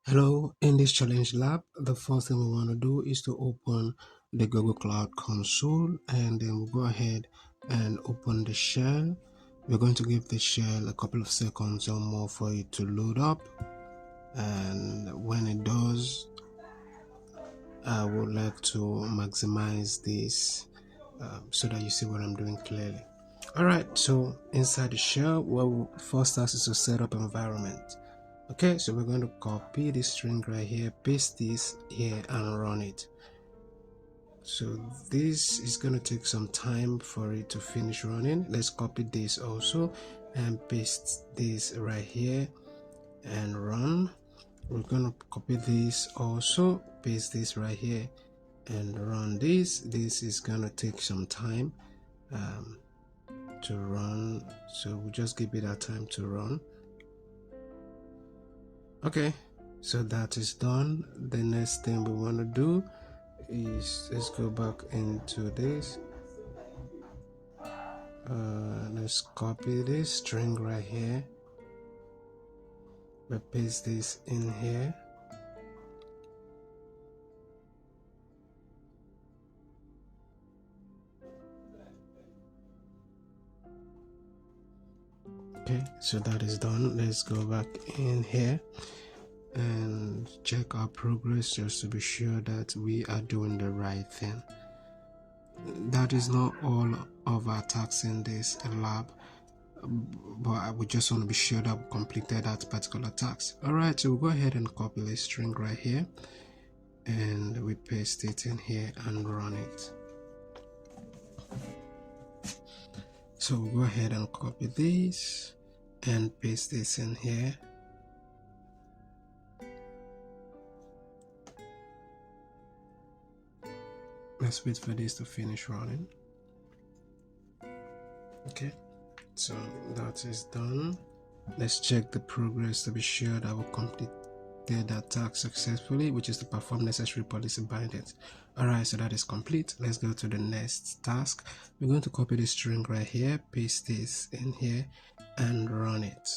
Hello, in this challenge lab, the first thing we want to do is to open the Google Cloud Console, and then we'll go ahead and open the shell. We're going to give the shell a couple of seconds or more for it to load up, and when it does, I would like to maximize this so that you see what I'm doing clearly. Alright, so inside the shell, well, first task is to set up environment. Okay, so we're going to copy this string right here, paste this here, and run it. So this is going to take some time for it to finish running. Let's copy this also and paste this right here and run. We're going to copy this also, paste this right here and run this. This is going to take some time to run, so we'll just give it that time to run. Okay, so that is done. The next thing we want to do is let's go back into this. Let's copy this string right here. We paste this in here. Okay, so that is done. Let's go back in here and check our progress just to be sure that we are doing the right thing. That is not all of our tasks in this lab, but I would just want to be sure that we completed that particular task. Alright, so we'll go ahead and copy this string right here and we paste it in here and run it. So we'll go ahead and copy this and paste this in here. Let's wait for this to finish running. Okay, so that is done. Let's check the progress to be sure that we completed that task successfully, which is to perform necessary policy bindings. Alright, so that is complete. Let's go to the next task. We're going to copy the string right here, paste this in here and run it.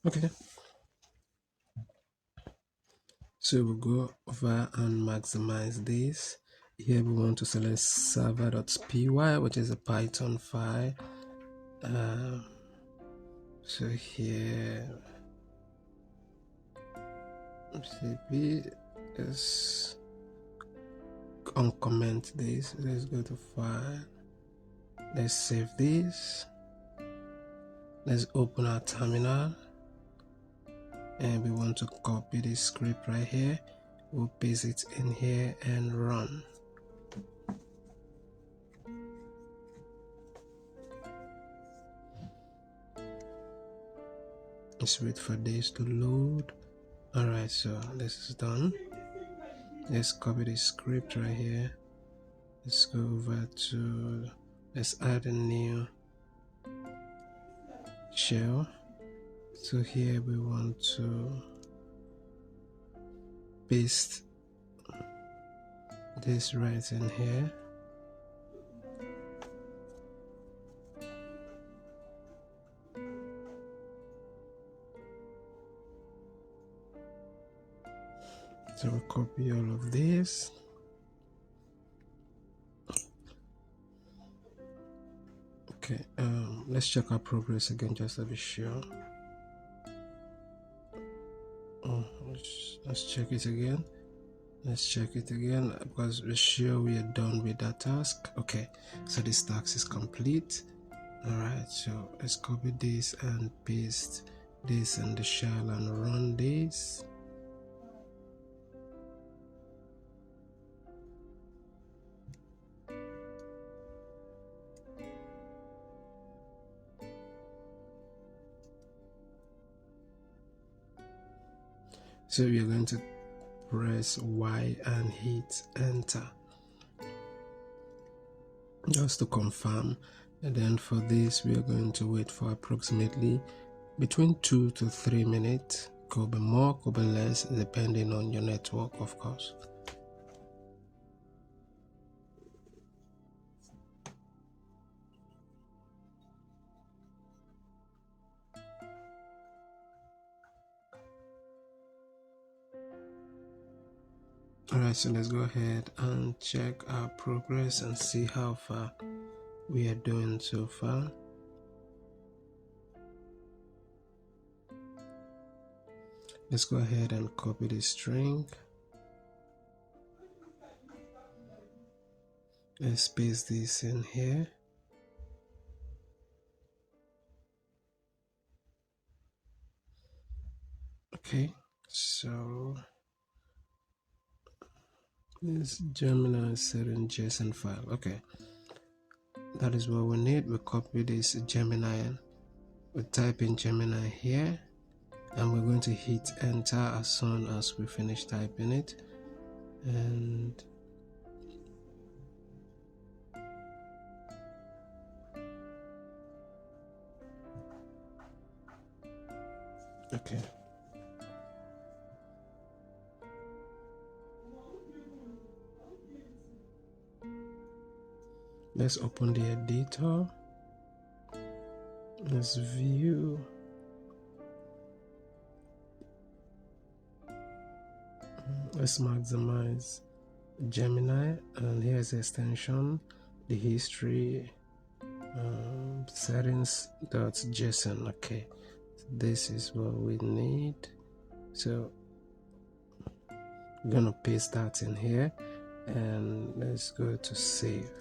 Okay, so we'll go over and maximize this. Here we want to select server.py, which is a Python file. So here MCP is uncomment this. Let's go to file. Let's save this. Let's open our terminal and we want to copy this script right here. We'll paste it in here and run. Let's wait for this to load. Alright, so this is done. Let's copy this script right here. Let's go over to, let's add a new shell. So here we want to paste this right in here. So we'll copy all of this. Okay, let's check our progress again just to be sure. Let's check it again. Let's check it again because we're sure we are done with that task. Okay, so this task is complete. Alright, so let's copy this and paste this in the shell and run this. So we are going to press Y and hit enter just to confirm. And then for this we are going to wait for approximately between 2 to 3 minutes. Could be more, could be less, depending on your network, of course. Alright, so let's go ahead and check our progress and see how far we are doing so far. Let's go ahead and copy the string. Let's paste this in here. Okay, so this Gemini setting JSON file. Okay, that is what we need. We copy this Gemini, we type in Gemini here, and we're going to hit enter as soon as we finish typing it. And okay, let's open the editor. Let's view. Let's maximize Gemini, and here's the extension, the history, settings.json. Okay, this is what we need. So we're gonna paste that in here, and let's go to save.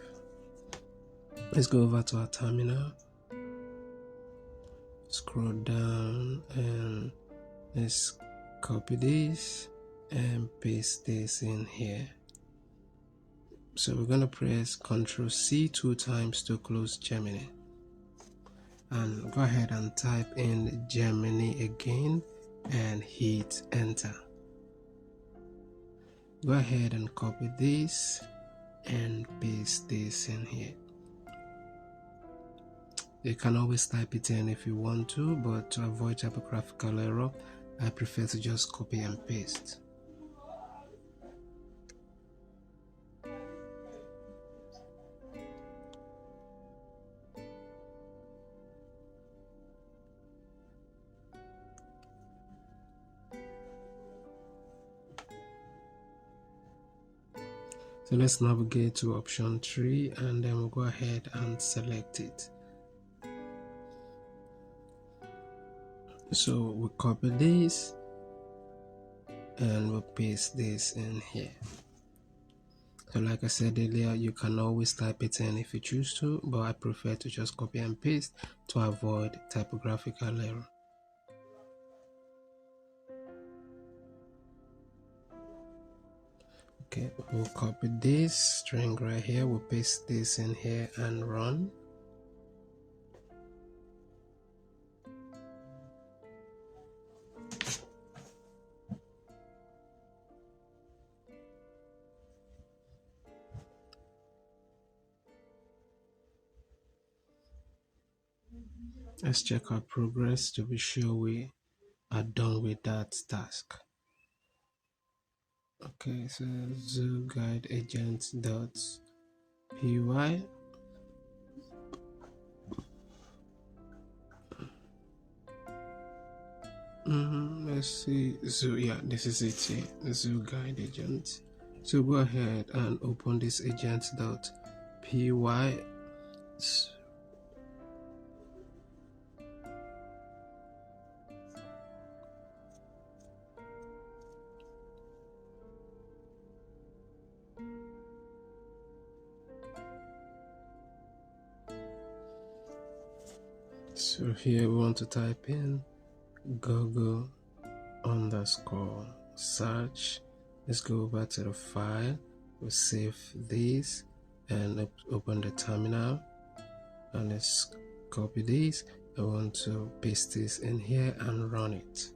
Let's go over to our terminal, scroll down, and let's copy this and paste this in here. So we're going to press Ctrl+C 2 times to close Gemini, and go ahead and type in Gemini again and hit enter. Go ahead and copy this and paste this in here. You can always type it in if you want to, but to avoid typographical error, I prefer to just copy and paste. So let's navigate to option 3, and then we'll go ahead and select it. So we copy this and we'll paste this in here. So like I said earlier, you can always type it in if you choose to, but I prefer to just copy and paste to avoid typographical error. Okay, we'll copy this string right here, we'll paste this in here and run. Let's check our progress to be sure we are done with that task. Okay, so zoo guide agent.py. Let's see, zoo, yeah, this is it here, zoo guide agent. So go ahead and open this agent.py. So here we want to type in Google_search. Let's go over to the file, we'll save this and open the terminal, and let's copy this. I want to paste this in here and run it.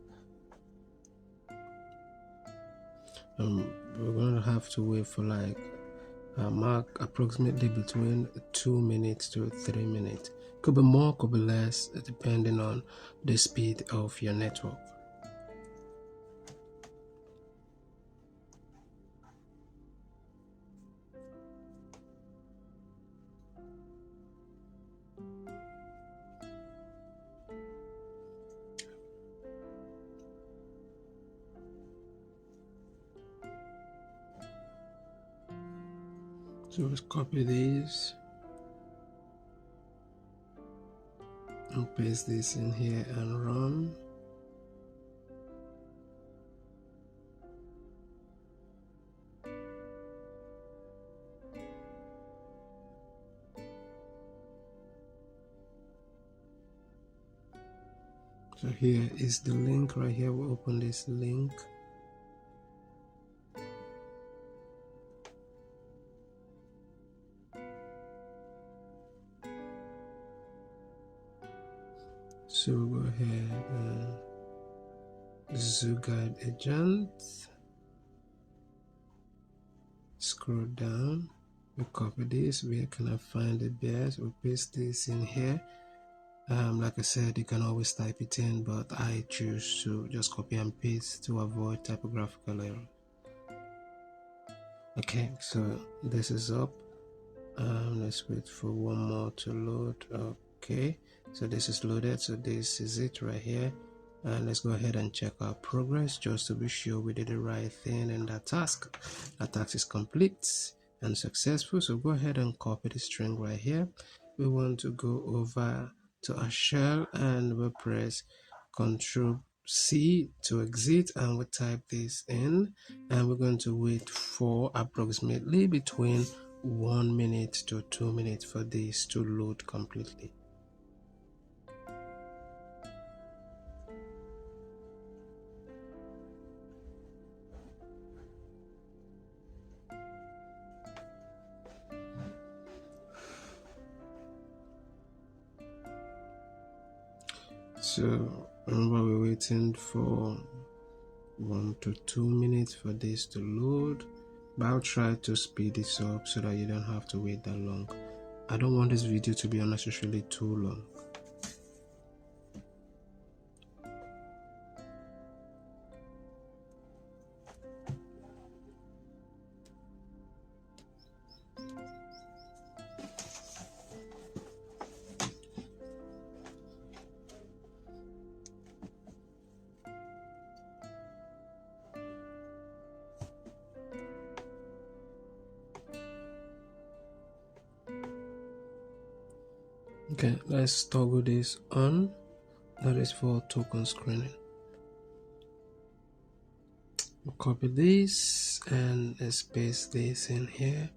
we're going to have to wait for like a mark approximately between 2 minutes to 3 minutes. Could be more, could be less, depending on the speed of your network. So let's copy these and paste this in here and run. So here is the link right here. We'll open this link. So we'll go ahead and Zoo Guide Agent. Scroll down. We copy this. Where can I find it best? We paste this in here. Like I said, you can always type it in, but I choose to just copy and paste to avoid typographical error. Okay, so this is up. Let's wait for one more to load. Okay, so this is loaded, so this is it right here. And let's go ahead and check our progress just to be sure we did the right thing in that task. That task is complete and successful. So go ahead and copy the string right here. We want to go over to our shell and we'll press Ctrl+C to exit, and we type this in, and we're going to wait for approximately between 1 minute to 2 minutes for this to load completely. So remember, we're waiting for 1 to 2 minutes for this to load, but I'll try to speed this up so that you don't have to wait that long. I don't want this video to be unnecessarily too long. Okay, let's toggle this on. That is for token screening. We'll copy this and let's paste this in here.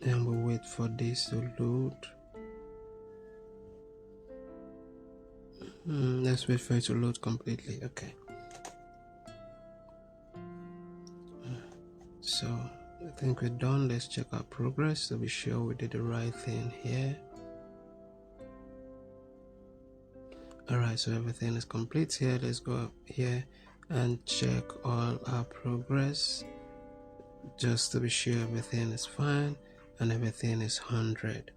And we'll wait for this to load. Let's wait for it to load completely. Okay. So I think we're done. Let's check our progress to be sure we did the right thing here. Alright, so everything is complete here. Let's go up here and check all our progress just to be sure everything is fine and everything is 100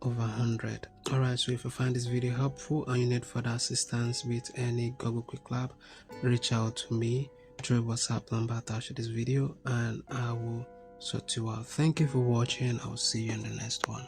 over 100. Alright, so if you find this video helpful and you need further assistance with any Google Qwiklabs, reach out to me through WhatsApp number attached to this video and I will sort you out. Thank you for watching. I'll see you in the next one.